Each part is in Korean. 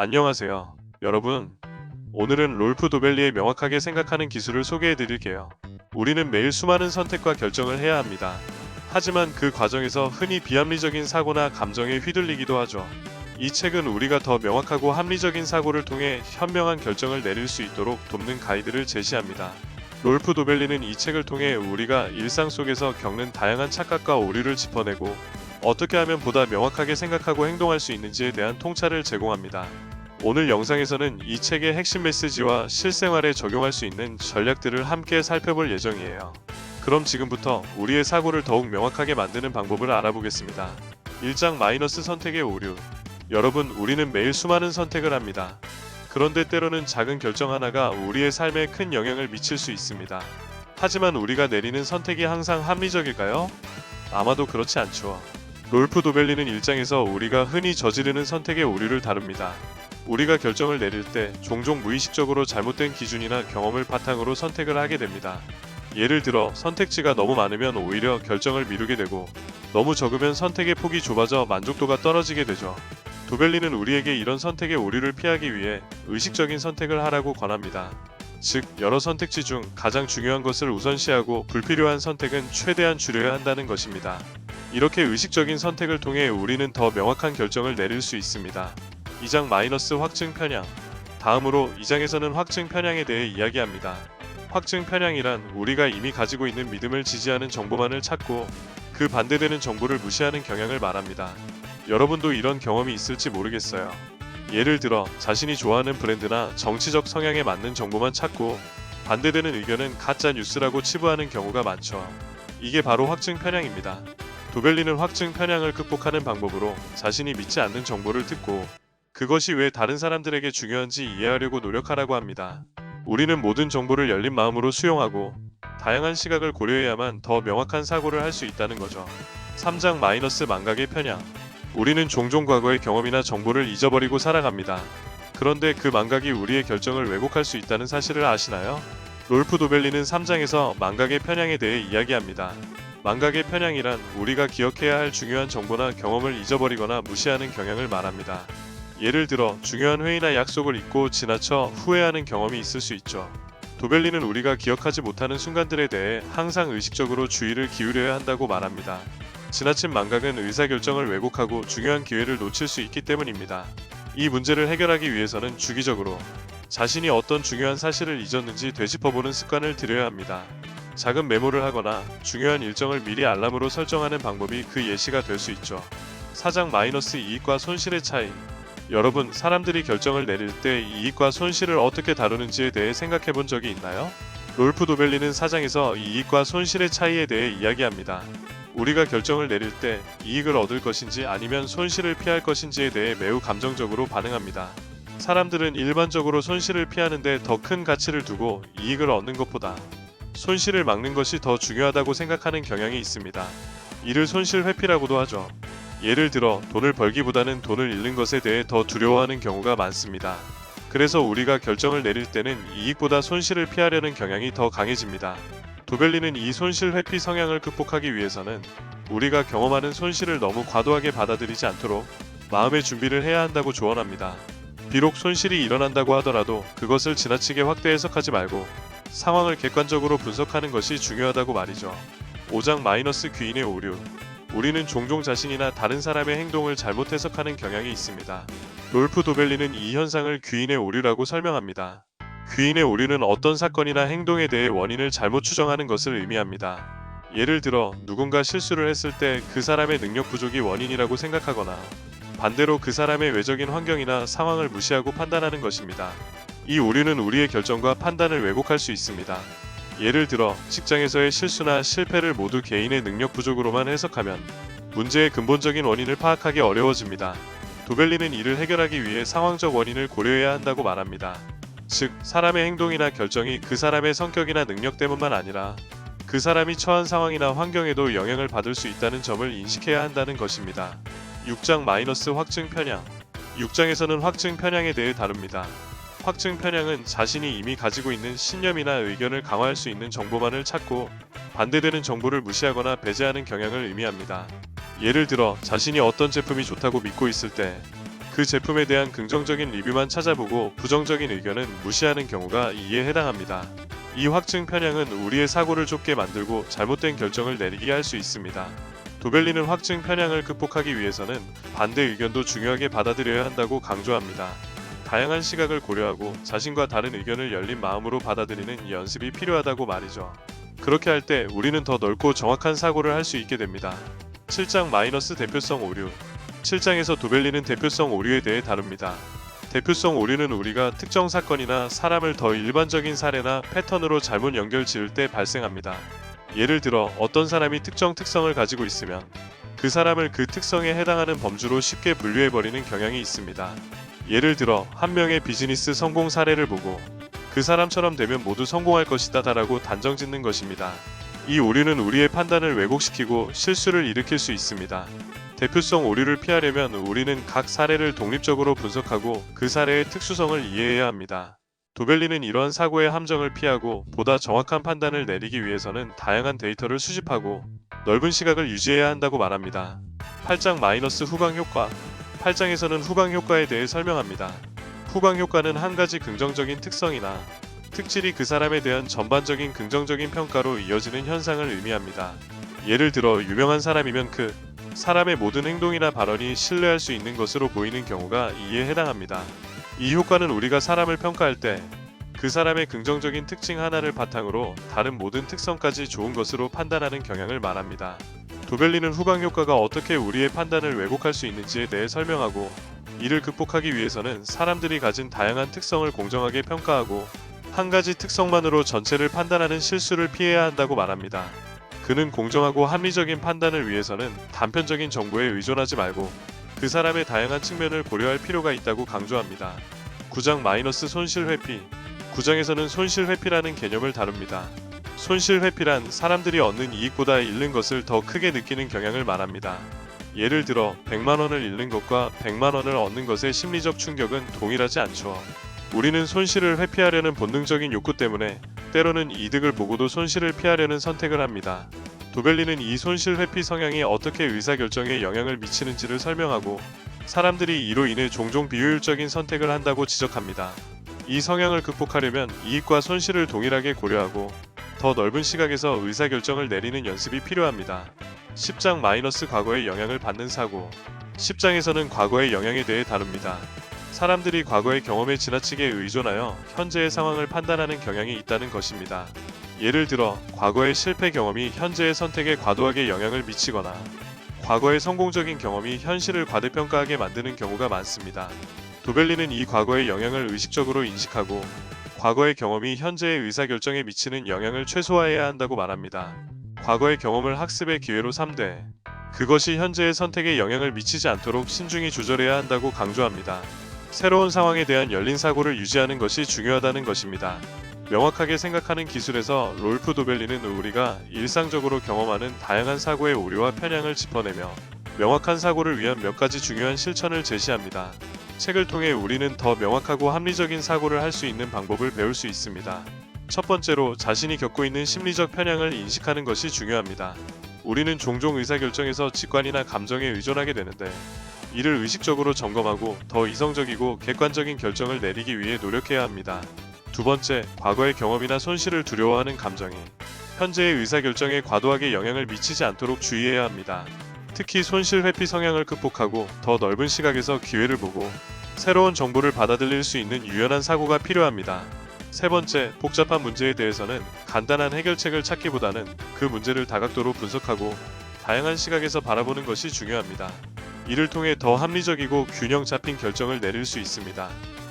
안녕하세요. 여러분, 오늘은 롤프 도벨리의 명확하게 생각하는 기술을 소개해 드릴게요. 우리는 매일 수많은 선택과 결정을 해야 합니다. 하지만 그 과정에서 흔히 비합리적인 사고나 감정에 휘둘리기도 하죠. 이 책은 우리가 더 명확하고 합리적인 사고를 통해 현명한 결정을 내릴 수 있도록 돕는 가이드를 제시합니다. 롤프 도벨리는 이 책을 통해 우리가 일상 속에서 겪는 다양한 착각과 오류를 짚어내고 어떻게 하면 보다 명확하게 생각하고 행동할 수 있는지에 대한 통찰을 제공합니다. 오늘 영상에서는 이 책의 핵심 메시지와 실생활에 적용할 수 있는 전략들을 함께 살펴볼 예정이에요. 그럼 지금부터 우리의 사고를 더욱 명확하게 만드는 방법을 알아보겠습니다. 1장 마이너스 선택의 오류. 여러분, 우리는 매일 수많은 선택을 합니다. 그런데 때로는 작은 결정 하나가 우리의 삶에 큰 영향을 미칠 수 있습니다. 하지만 우리가 내리는 선택이 항상 합리적일까요? 아마도 그렇지 않죠. 롤프 도벨리는 1장에서 우리가 흔히 저지르는 선택의 오류를 다룹니다. 우리가 결정을 내릴 때 종종 무의식적으로 잘못된 기준이나 경험을 바탕으로 선택을 하게 됩니다. 예를 들어 선택지가 너무 많으면 오히려 결정을 미루게 되고 너무 적으면 선택의 폭이 좁아져 만족도가 떨어지게 되죠. 도벨리는 우리에게 이런 선택의 오류를 피하기 위해 의식적인 선택을 하라고 권합니다. 즉, 여러 선택지 중 가장 중요한 것을 우선시하고 불필요한 선택은 최대한 줄여야 한다는 것입니다. 이렇게 의식적인 선택을 통해 우리는 더 명확한 결정을 내릴 수 있습니다. 2장 마이너스 확증 편향. 다음으로 2장에서는 확증 편향에 대해 이야기합니다. 확증 편향이란 우리가 이미 가지고 있는 믿음을 지지하는 정보만을 찾고 그 반대되는 정보를 무시하는 경향을 말합니다. 여러분도 이런 경험이 있을지 모르겠어요. 예를 들어 자신이 좋아하는 브랜드나 정치적 성향에 맞는 정보만 찾고 반대되는 의견은 가짜 뉴스라고 치부하는 경우가 많죠. 이게 바로 확증 편향입니다. 도벨리는 확증 편향을 극복하는 방법으로 자신이 믿지 않는 정보를 듣고 그것이 왜 다른 사람들에게 중요한지 이해하려고 노력하라고 합니다. 우리는 모든 정보를 열린 마음으로 수용하고 다양한 시각을 고려해야만 더 명확한 사고를 할 수 있다는 거죠. 3장 마이너스 망각의 편향. 우리는 종종 과거의 경험이나 정보를 잊어버리고 살아갑니다. 그런데 그 망각이 우리의 결정을 왜곡할 수 있다는 사실을 아시나요? 롤프 도벨리는 3장에서 망각의 편향에 대해 이야기합니다. 망각의 편향이란 우리가 기억해야 할 중요한 정보나 경험을 잊어버리거나 무시하는 경향을 말합니다. 예를 들어 중요한 회의나 약속을 잊고 지나쳐 후회하는 경험이 있을 수 있죠. 도벨리는 우리가 기억하지 못하는 순간들에 대해 항상 의식적으로 주의를 기울여야 한다고 말합니다. 지나친 망각은 의사결정을 왜곡하고 중요한 기회를 놓칠 수 있기 때문입니다. 이 문제를 해결하기 위해서는 주기적으로 자신이 어떤 중요한 사실을 잊었는지 되짚어보는 습관을 들여야 합니다. 작은 메모를 하거나 중요한 일정을 미리 알람으로 설정하는 방법이 그 예시가 될 수 있죠. 4장 마이너스 이익과 손실의 차이. 여러분, 사람들이 결정을 내릴 때 이익과 손실을 어떻게 다루는지에 대해 생각해 본 적이 있나요? 롤프 도벨리는 4장에서 이익과 손실의 차이에 대해 이야기합니다. 우리가 결정을 내릴 때 이익을 얻을 것인지 아니면 손실을 피할 것인지에 대해 매우 감정적으로 반응합니다. 사람들은 일반적으로 손실을 피하는데 더 큰 가치를 두고 이익을 얻는 것보다 손실을 막는 것이 더 중요하다고 생각하는 경향이 있습니다. 이를 손실 회피라고도 하죠. 예를 들어 돈을 벌기보다는 돈을 잃는 것에 대해 더 두려워하는 경우가 많습니다. 그래서 우리가 결정을 내릴 때는 이익보다 손실을 피하려는 경향이 더 강해집니다. 도벨리는 이 손실 회피 성향을 극복하기 위해서는 우리가 경험하는 손실을 너무 과도하게 받아들이지 않도록 마음의 준비를 해야 한다고 조언합니다. 비록 손실이 일어난다고 하더라도 그것을 지나치게 확대 해석하지 말고 상황을 객관적으로 분석하는 것이 중요하다고 말이죠. 5장 마이너스 귀인의 오류. 우리는 종종 자신이나 다른 사람의 행동을 잘못 해석하는 경향이 있습니다. 롤프 도벨리는 이 현상을 귀인의 오류라고 설명합니다. 귀인의 오류는 어떤 사건이나 행동에 대해 원인을 잘못 추정하는 것을 의미합니다. 예를 들어 누군가 실수를 했을 때 그 사람의 능력 부족이 원인이라고 생각하거나 반대로 그 사람의 외적인 환경이나 상황을 무시하고 판단하는 것입니다. 이 오류는 우리의 결정과 판단을 왜곡할 수 있습니다. 예를 들어 직장에서의 실수나 실패를 모두 개인의 능력 부족으로만 해석하면 문제의 근본적인 원인을 파악하기 어려워집니다. 도벨리는 이를 해결하기 위해 상황적 원인을 고려해야 한다고 말합니다. 즉, 사람의 행동이나 결정이 그 사람의 성격이나 능력 때문만 아니라 그 사람이 처한 상황이나 환경에도 영향을 받을 수 있다는 점을 인식해야 한다는 것입니다. 6장 마이너스 확증 편향. 6장에서는 확증 편향에 대해 다룹니다. 확증 편향은 자신이 이미 가지고 있는 신념이나 의견을 강화할 수 있는 정보만을 찾고 반대되는 정보를 무시하거나 배제하는 경향을 의미합니다. 예를 들어 자신이 어떤 제품이 좋다고 믿고 있을 때 그 제품에 대한 긍정적인 리뷰만 찾아보고 부정적인 의견은 무시하는 경우가 이에 해당합니다. 이 확증 편향은 우리의 사고를 좁게 만들고 잘못된 결정을 내리게 할 수 있습니다. 도벨리는 확증 편향을 극복하기 위해서는 반대 의견도 중요하게 받아들여야 한다고 강조합니다. 다양한 시각을 고려하고 자신과 다른 의견을 열린 마음으로 받아들이는 연습이 필요하다고 말이죠. 그렇게 할 때 우리는 더 넓고 정확한 사고를 할 수 있게 됩니다. 7장 대표성 오류. 7장에서 도벨리는 대표성 오류에 대해 다룹니다. 대표성 오류는 우리가 특정 사건이나 사람을 더 일반적인 사례나 패턴으로 잘못 연결 지을 때 발생합니다. 예를 들어 어떤 사람이 특정 특성을 가지고 있으면 그 사람을 그 특성에 해당하는 범주로 쉽게 분류해버리는 경향이 있습니다. 예를 들어 한 명의 비즈니스 성공 사례를 보고 그 사람처럼 되면 모두 성공할 것이다 라고 단정 짓는 것입니다. 이 오류는 우리의 판단을 왜곡시키고 실수를 일으킬 수 있습니다. 대표성 오류를 피하려면 우리는 각 사례를 독립적으로 분석하고 그 사례의 특수성을 이해해야 합니다. 도벨리는 이러한 사고의 함정을 피하고 보다 정확한 판단을 내리기 위해서는 다양한 데이터를 수집하고 넓은 시각을 유지해야 한다고 말합니다. 8장 후광 효과. 8장에서는 후광 효과에 대해 설명합니다. 후광 효과는 한 가지 긍정적인 특성이나 특질이 그 사람에 대한 전반적인 긍정적인 평가로 이어지는 현상을 의미합니다. 예를 들어 유명한 사람이면 그 사람의 모든 행동이나 발언이 신뢰할 수 있는 것으로 보이는 경우가 이에 해당합니다. 이 효과는 우리가 사람을 평가할 때 그 사람의 긍정적인 특징 하나를 바탕으로 다른 모든 특성까지 좋은 것으로 판단하는 경향을 말합니다. 도벨리는 후광 효과가 어떻게 우리의 판단을 왜곡할 수 있는지에 대해 설명하고 이를 극복하기 위해서는 사람들이 가진 다양한 특성을 공정하게 평가하고 한 가지 특성만으로 전체를 판단하는 실수를 피해야 한다고 말합니다. 그는 공정하고 합리적인 판단을 위해서는 단편적인 정보에 의존하지 말고 그 사람의 다양한 측면을 고려할 필요가 있다고 강조합니다. 9장 손실 회피. 9장에서는 손실 회피라는 개념을 다룹니다. 손실 회피란 사람들이 얻는 이익보다 잃는 것을 더 크게 느끼는 경향을 말합니다. 예를 들어 100만원을 잃는 것과 100만원을 얻는 것의 심리적 충격은 동일하지 않죠. 우리는 손실을 회피하려는 본능적인 욕구 때문에 때로는 이득을 보고도 손실을 피하려는 선택을 합니다. 도벨리는 이 손실 회피 성향이 어떻게 의사결정에 영향을 미치는지를 설명하고 사람들이 이로 인해 종종 비효율적인 선택을 한다고 지적합니다. 이 성향을 극복하려면 이익과 손실을 동일하게 고려하고 더 넓은 시각에서 의사결정을 내리는 연습이 필요합니다. 10장 과거의 영향을 받는 사고. 10장에서는 과거의 영향에 대해 다룹니다. 사람들이 과거의 경험에 지나치게 의존하여 현재의 상황을 판단하는 경향이 있다는 것입니다. 예를 들어 과거의 실패 경험이 현재의 선택에 과도하게 영향을 미치거나 과거의 성공적인 경험이 현실을 과대평가하게 만드는 경우가 많습니다. 도벨리는 이 과거의 영향을 의식적으로 인식하고 과거의 경험이 현재의 의사결정에 미치는 영향을 최소화해야 한다고 말합니다. 과거의 경험을 학습의 기회로 삼되 그것이 현재의 선택에 영향을 미치지 않도록 신중히 조절해야 한다고 강조합니다. 새로운 상황에 대한 열린 사고를 유지하는 것이 중요하다는 것입니다. 명확하게 생각하는 기술에서 롤프 도벨리는 우리가 일상적으로 경험하는 다양한 사고의 오류와 편향을 짚어내며 명확한 사고를 위한 몇 가지 중요한 실천을 제시합니다. 책을 통해 우리는 더 명확하고 합리적인 사고를 할 수 있는 방법을 배울 수 있습니다. 첫 번째로 자신이 겪고 있는 심리적 편향을 인식하는 것이 중요합니다. 우리는 종종 의사결정에서 직관이나 감정에 의존하게 되는데 이를 의식적으로 점검하고 더 이성적이고 객관적인 결정을 내리기 위해 노력해야 합니다. 두 번째, 과거의 경험이나 손실을 두려워하는 감정이 현재의 의사결정에 과도하게 영향을 미치지 않도록 주의해야 합니다. 특히 손실 회피 성향을 극복하고 더 넓은 시각에서 기회를 보고 새로운 정보를 받아들일 수 있는 유연한 사고가 필요합니다. 세 번째, 복잡한 문제에 대해서는 간단한 해결책을 찾기보다는 그 문제를 다각도로 분석하고 다양한 시각에서 바라보는 것이 중요합니다. 이를 통해 더 합리적이고 균형 잡힌 결정을 내릴 수 있습니다.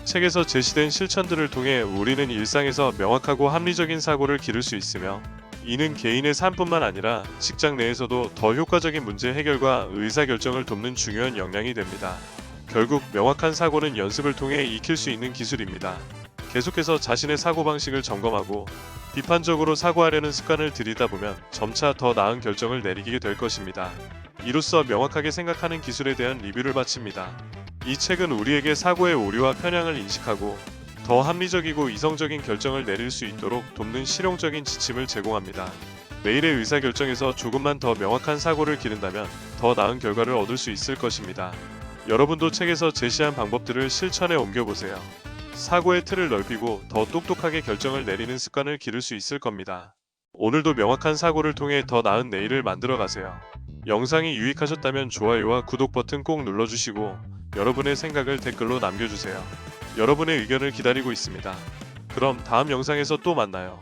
책에서 제시된 실천들을 통해 우리는 일상에서 명확하고 합리적인 사고를 기를 수 있으며 이는 개인의 삶뿐만 아니라 직장 내에서도 더 효과적인 문제 해결과 의사결정을 돕는 중요한 역량이 됩니다. 결국 명확한 사고는 연습을 통해 익힐 수 있는 기술입니다. 계속해서 자신의 사고방식을 점검하고 비판적으로 사고하려는 습관을 들이다 보면 점차 더 나은 결정을 내리게 될 것입니다. 이로써 명확하게 생각하는 기술에 대한 리뷰를 마칩니다. 이 책은 우리에게 사고의 오류와 편향을 인식하고 더 합리적이고 이성적인 결정을 내릴 수 있도록 돕는 실용적인 지침을 제공합니다. 매일의 의사결정에서 조금만 더 명확한 사고를 기른다면 더 나은 결과를 얻을 수 있을 것입니다. 여러분도 책에서 제시한 방법들을 실천에 옮겨보세요. 사고의 틀을 넓히고 더 똑똑하게 결정을 내리는 습관을 기를 수 있을 겁니다. 오늘도 명확한 사고를 통해 더 나은 내일을 만들어 가세요. 영상이 유익하셨다면 좋아요와 구독 버튼 꼭 눌러주시고 여러분의 생각을 댓글로 남겨주세요. 여러분의 의견을 기다리고 있습니다. 그럼 다음 영상에서 또 만나요.